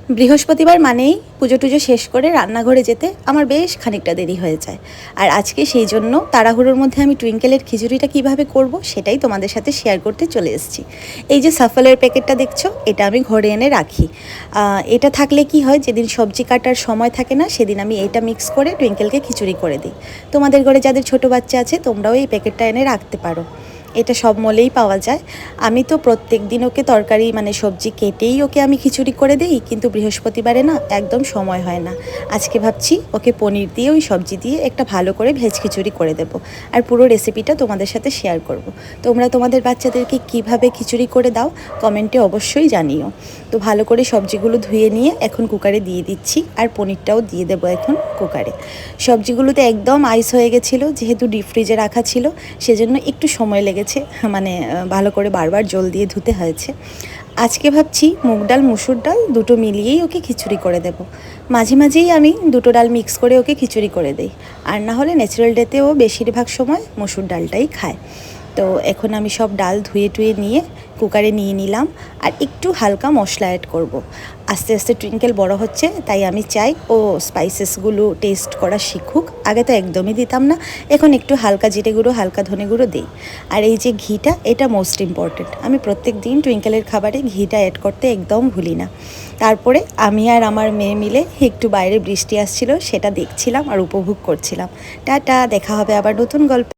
বৃহস্পতিবার মানেই পুজো টুজো শেষ করে রান্নাঘরে যেতে আমার বেশ খানিকটা দেরি হয়ে যায়। আর আজকে সেই জন্য তাড়াহুড়োর মধ্যে আমি টুইঙ্কেলের খিচুড়িটা কিভাবে করব সেটাই তোমাদের সাথে শেয়ার করতে চলে এসেছি। এই যে সাফলের প্যাকেটটা দেখছো, এটা আমি ঘরে এনে রাখি। এটা থাকলে কি হয়, যেদিন সবজি কাটার সময় থাকে না সেদিন আমি এইটা মিক্স করে টুইঙ্কেলকে খিচুড়ি করে দিই। তোমাদের ঘরে যাদের ছোট বাচ্চা আছে তোমরাও এই প্যাকেটটা এনে রাখতে পারো, এটা সব মলেই পাওয়া যায়। আমি তো প্রত্যেক দিন ওকে তরকারি মানে সবজি কেটেই ওকে আমি খিচুড়ি করে দিই, কিন্তু বৃহস্পতিবারে না একদম সময় হয় না। আজকে ভাবছি ওকে পনির দিয়ে ওই সবজি দিয়ে একটা ভালো করে ভেজ খিচুড়ি করে দেব, আর পুরো রেসিপিটা তোমাদের সাথে শেয়ার করব। তোমরা তোমাদের বাচ্চাদেরকে কিভাবে খিচুড়ি করে দাও কমেন্টে অবশ্যই জানিও। তো ভালো করে সবজিগুলো ধুয়ে নিয়ে এখন কুকারে দিয়ে দিচ্ছি, আর পনিরটাও দিয়ে দেবো এখন কুকারে। সবজিগুলোতে একদম আইস হয়ে গেছিলো, যেহেতু ডিপ ফ্রিজে রাখা ছিল সেজন্য একটু সময় লেগেছে, মানে ভালো করে বারবার জল দিয়ে ধুতে হয়েছে। আজকে ভাবছি মুগ ডাল মুসুর ডাল দুটো মিলিয়েই ওকে খিচুড়ি করে দেব। মাঝে মাঝেই আমি দুটো ডাল মিক্স করে ওকে খিচুড়ি করে দিই, আর না হলে ন্যাচারাল ডেতেও বেশিরভাগ সময় মুসুর ডালটাই খায়। তো এখন আমি সব ডাল ধুয়ে টুয়ে নিয়ে কুকারে নিয়ে নিলাম, আর একটু হালকা মশলা অ্যাড করব। আস্তে আস্তে টুইঙ্কেল বড় হচ্ছে, তাই আমি চাই ও স্পাইসেসগুলো টেস্ট করা শিখুক। আগে তো একদমই দিতাম না, এখন একটু হালকা জিরে গুঁড়ো হালকা ধনে গুঁড়ো দিই। আর এই যে ঘিটা, এটা মোস্ট ইম্পর্টেন্ট, আমি প্রত্যেক দিন টুইঙ্কেলের খাবারে ঘিটা অ্যাড করতে একদম ভুলি না। তারপরে আমি আর আমার মেয়ে মিলে একটু বাইরে বৃষ্টি আসছিল সেটা দেখছিলাম আর উপভোগ করছিলাম। টাটা, দেখা হবে আবার নতুন গল্প।